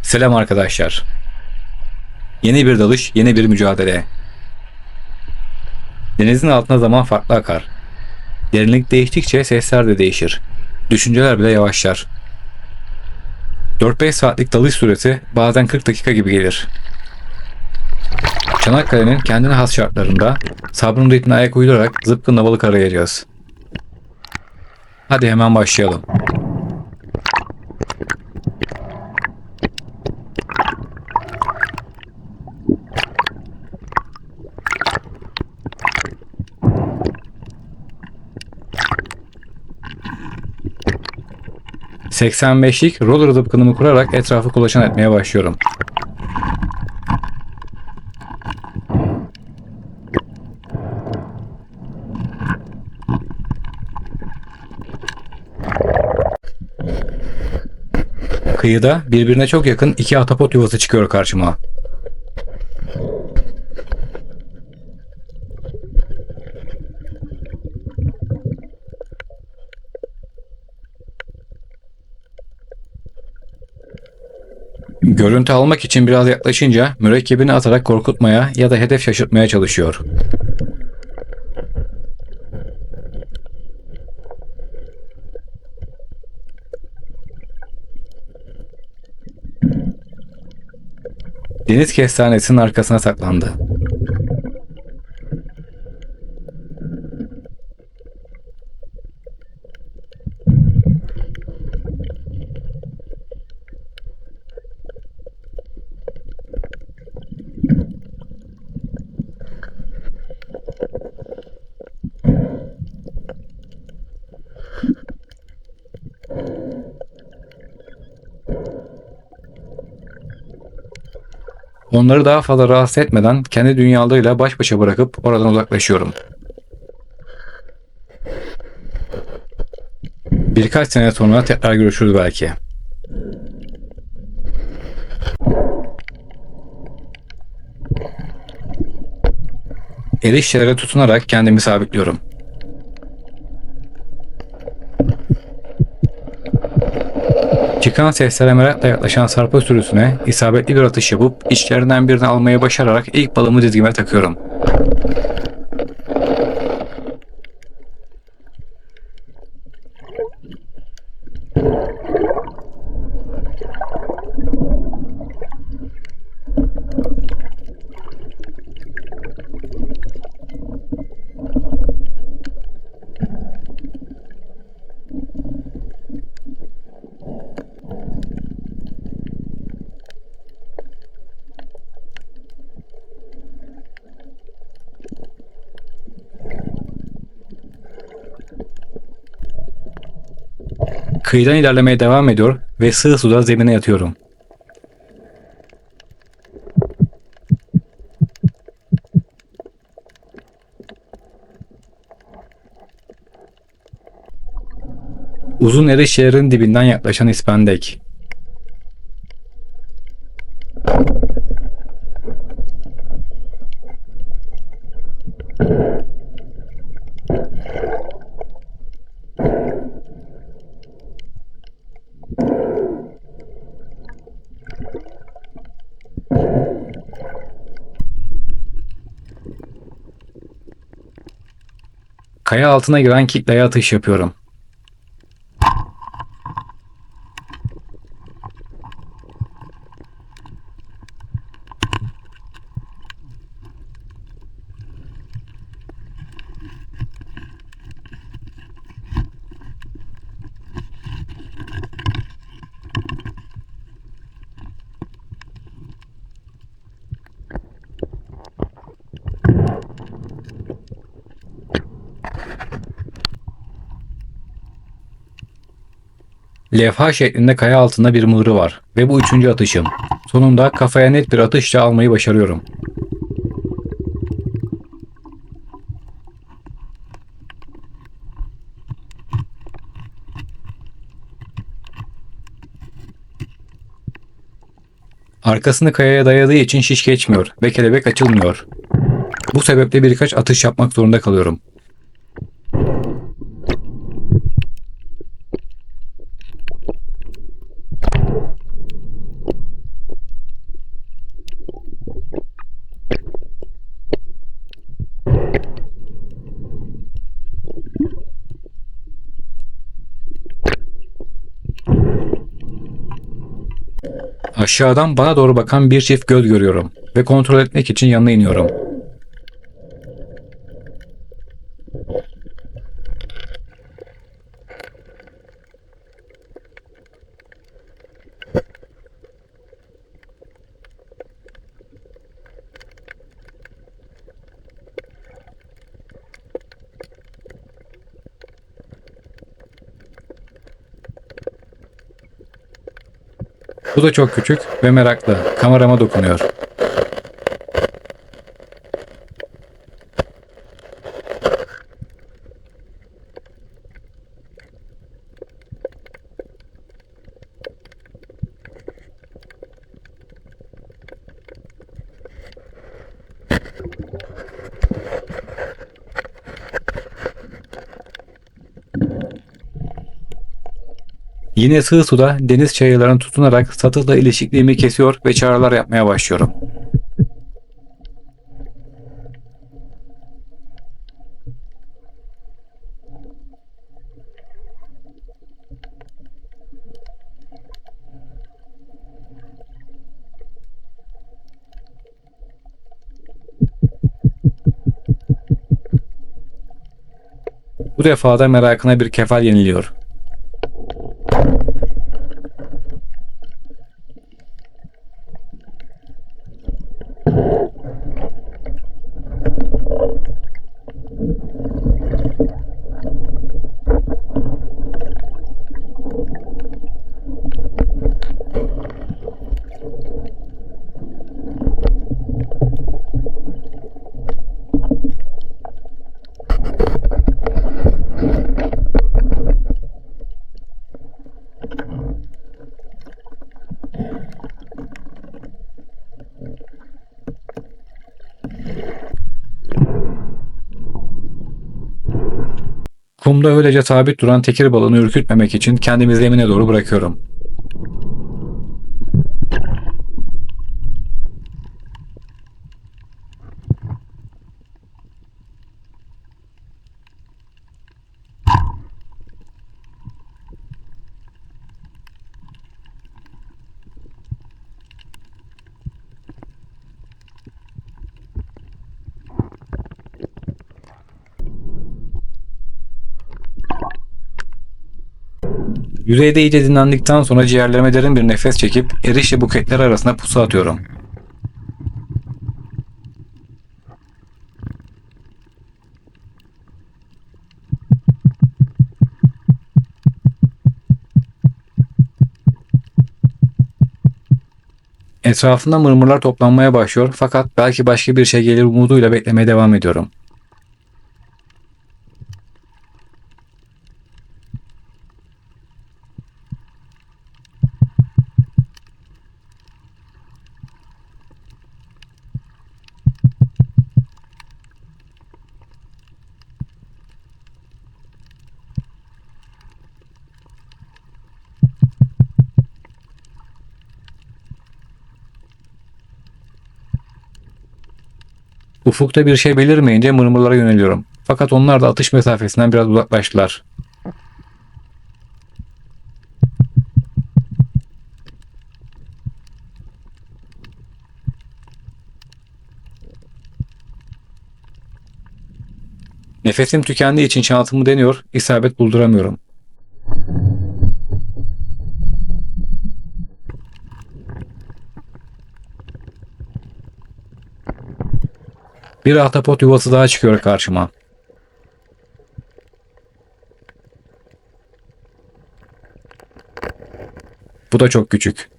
Selam arkadaşlar. Yeni bir dalış, yeni bir mücadele. Denizin altında zaman farklı akar. Derinlik değiştikçe sesler de değişir. Düşünceler bile yavaşlar. 4-5 saatlik dalış süresi bazen 40 dakika gibi gelir. Çanakkale'nin kendine has şartlarında sabrın ritmine ayak uydurarak zıpkınla balık arayacağız. Hadi hemen başlayalım. ...85'lik roller zıpkınımı kurarak etrafı kolaçan etmeye başlıyorum. Kıyıda birbirine çok yakın iki ahtapot yuvası çıkıyor karşıma. Görüntü almak için biraz yaklaşınca mürekkebini atarak korkutmaya ya da hedef şaşırtmaya çalışıyor. Deniz kestanesinin arkasına saklandı. Onları daha fazla rahatsız etmeden kendi dünyalarıyla baş başa bırakıp oradan uzaklaşıyorum. Birkaç sene sonra tekrar görüşürüz belki. Eriştelere tutunarak kendimi sabitliyorum. Çıkan seslere merakla yaklaşan sarpa sürüsüne isabetli bir atış yapıp içlerinden birini almayı başararak ilk balımı dizgime takıyorum. Kıyıdan ilerlemeye devam ediyor ve sığ suda zemine yatıyorum. Uzun erişlerin dibinden yaklaşan ispendek. Kaya altına giren kitleye atış yapıyorum. Levha şeklinde kaya altında bir mığrı var ve bu üçüncü atışım. Sonunda kafaya net bir atışla almayı başarıyorum. Arkasını kayaya dayadığı için şiş geçmiyor ve kelebek açılmıyor. Bu sebeple birkaç atış yapmak zorunda kalıyorum. Aşağıdan bana doğru bakan bir çift göz görüyorum ve kontrol etmek için yanına iniyorum. Bu da çok küçük ve meraklı. Kamerama dokunuyor. Yine sığ suda deniz çayırlarına tutunarak satılla ilişikliğimi kesiyor ve çağrılar yapmaya başlıyorum. Bu defa da merakına bir kefal yeniliyor. Kumda öylece sabit duran tekir balığını ürkütmemek için kendimi zemine doğru bırakıyorum. Yüzeyde iyice dinlendikten sonra ciğerlerime derin bir nefes çekip erişle buketler arasına pusu atıyorum. Etrafında mırmırlar toplanmaya başlıyor fakat belki başka bir şey gelir umuduyla beklemeye devam ediyorum. Ufukta bir şey belirmeyince mırmırlara yöneliyorum. Fakat onlar da atış mesafesinden biraz uzaklaştılar. Nefesim tükendiği için şansımı deniyor, isabet bulduramıyorum. Bir ahtapot yuvası daha çıkıyor karşıma. Bu da çok küçük.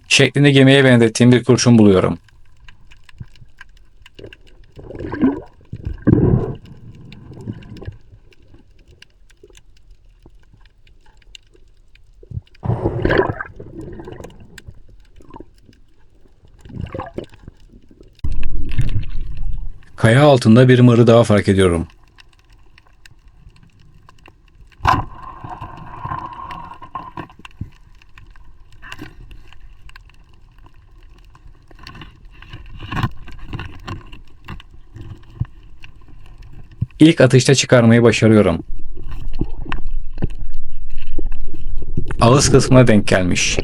Şeklini gemiye benzettiğim bir kurşun buluyorum. Kaya altında bir mırı daha fark ediyorum. İlk atışta çıkarmayı başarıyorum. Ağız kısmına denk gelmiş.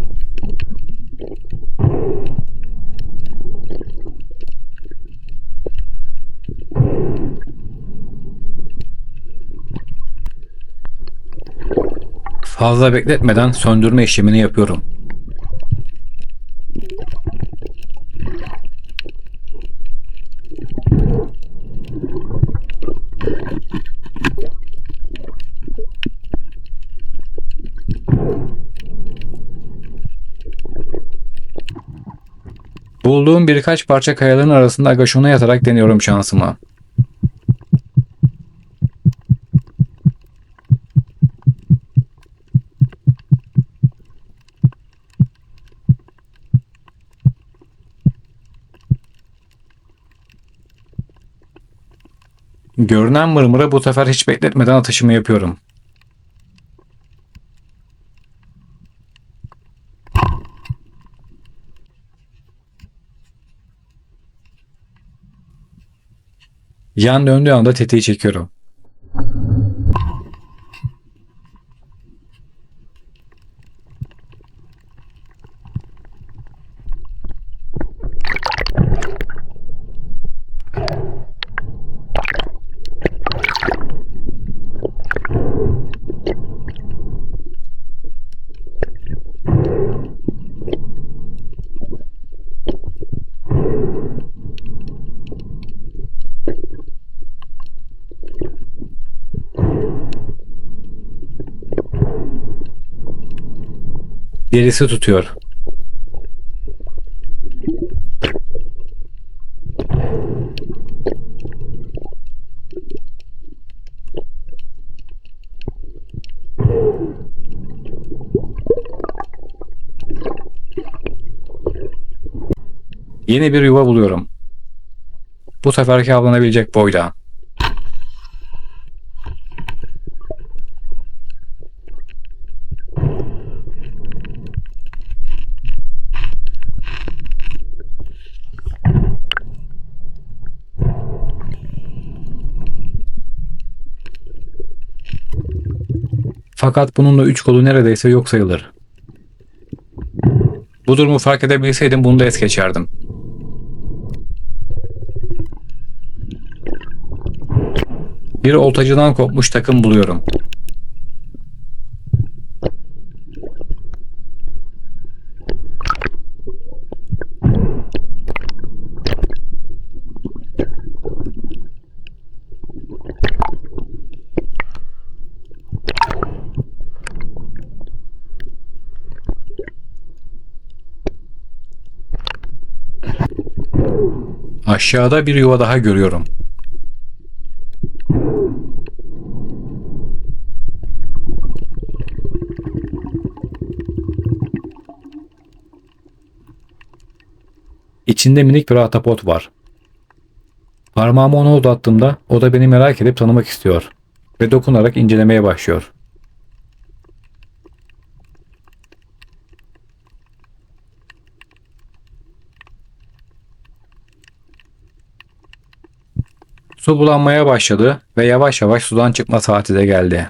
Fazla bekletmeden söndürme işlemini yapıyorum. Bulduğum birkaç parça kayaların arasında agaşona yatarak deniyorum şansımı. Görünen mırmıra bu sefer hiç bekletmeden atışımı yapıyorum. Yan döndüğü anda tetiği çekiyorum. Birisi tutuyor. Yeni bir yuva buluyorum. Bu seferki avlanabilecek boyda. Fakat bununla 3 kolu neredeyse yok sayılır. Bu durumu fark edebilseydim bunu da es geçerdim. Bir oltacıdan kopmuş takım buluyorum. Aşağıda bir yuva daha görüyorum. İçinde minik bir ahtapot var. Parmağımı ona uzattığımda o da beni merak edip tanımak istiyor ve dokunarak incelemeye başlıyor. Su bulanmaya başladı ve yavaş yavaş sudan çıkma saati de geldi.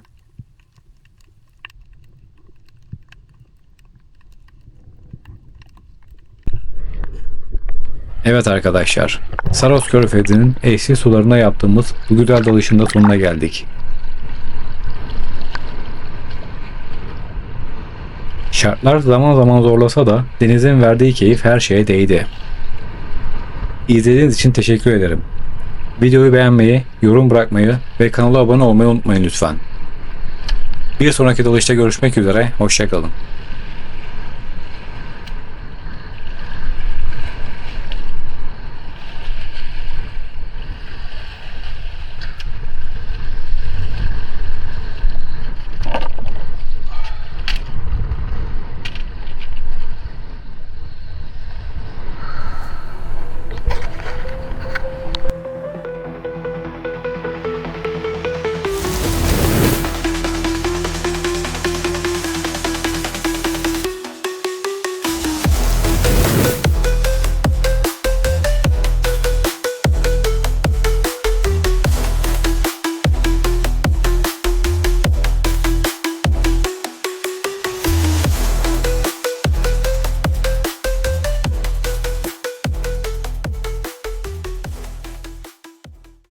Evet arkadaşlar, Saros Körfezi'nin eşsiz sularına yaptığımız bu güzel dalışın da sonuna geldik. Şartlar zaman zaman zorlasa da denizin verdiği keyif her şeye değdi. İzlediğiniz için teşekkür ederim. Videoyu beğenmeyi, yorum bırakmayı ve kanala abone olmayı unutmayın lütfen. Bir sonraki dalışta görüşmek üzere, hoşça kalın.